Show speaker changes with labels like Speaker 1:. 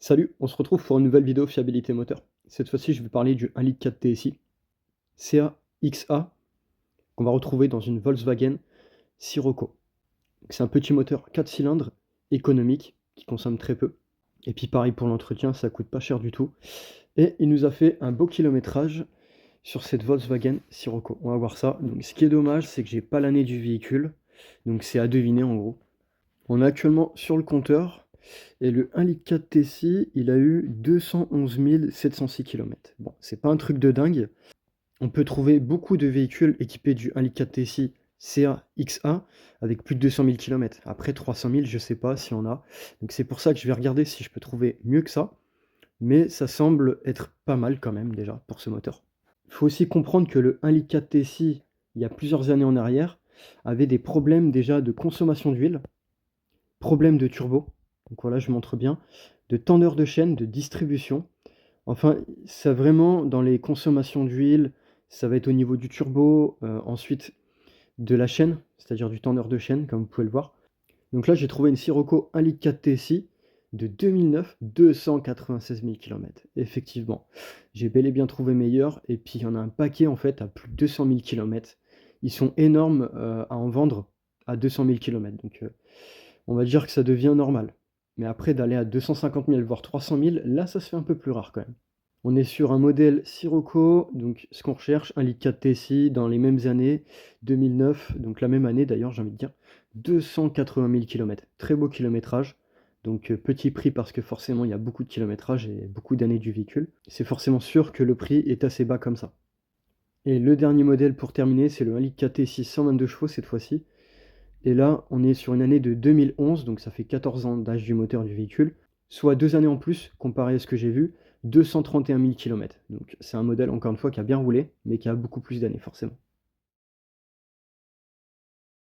Speaker 1: Salut, on se retrouve pour une nouvelle vidéo fiabilité moteur. Cette fois-ci, je vais parler du 1,4 litre TSI CA-XA qu'on va retrouver dans une Volkswagen Sirocco. C'est un petit moteur 4 cylindres économique qui consomme très peu. Et puis pareil pour l'entretien, ça coûte pas cher du tout. Et il nous a fait un beau kilométrage sur cette Volkswagen Sirocco. On va voir ça. Donc, ce qui est dommage, c'est que j'ai pas l'année du véhicule. Donc c'est à deviner en gros. On est actuellement sur le compteur. Et le 1,4 litre TSI, il a eu 211 706 km. Bon, c'est pas un truc de dingue. On peut trouver beaucoup de véhicules équipés du 1,4 litre TSI CA-XA avec plus de 200 000 km. Après 300 000, je sais pas s'il y en a. Donc c'est pour ça que je vais regarder si je peux trouver mieux que ça. Mais ça semble être pas mal quand même déjà pour ce moteur. Il faut aussi comprendre que le 1,4 litre TSI, il y a plusieurs années en arrière, avait des problèmes déjà de consommation d'huile, problèmes de turbo. Donc voilà, je montre bien, de tendeur de chaîne, de distribution. Enfin, ça vraiment dans les consommations d'huile, ça va être au niveau du turbo, ensuite de la chaîne, c'est-à-dire du tendeur de chaîne, comme vous pouvez le voir. Donc là, j'ai trouvé une Sirocco 1,4 litre TSI de 2009, 296 000 km. Effectivement, j'ai bel et bien trouvé meilleur. Et puis, il y en a un paquet, en fait, à plus de 200 000 km. Ils sont énormes à en vendre à 200 000 km. Donc, on va dire que ça devient normal. Mais après, d'aller à 250 000, voire 300 000, là, ça se fait un peu plus rare quand même. On est sur un modèle Sirocco, donc ce qu'on recherche, 1,4 litre TSI dans les mêmes années, 2009, donc la même année d'ailleurs, j'ai envie de dire, 280 000 km. Très beau kilométrage, donc petit prix parce que forcément il y a beaucoup de kilométrage et beaucoup d'années du véhicule. C'est forcément sûr que le prix est assez bas comme ça. Et le dernier modèle pour terminer, c'est le 1,4 litre TSI 122 chevaux cette fois-ci. Et là, on est sur une année de 2011, donc ça fait 14 ans d'âge du moteur du véhicule, soit 2 années en plus comparé à ce que j'ai vu, 231 000 km. Donc c'est un modèle, encore une fois, qui a bien roulé, mais qui a beaucoup plus d'années forcément.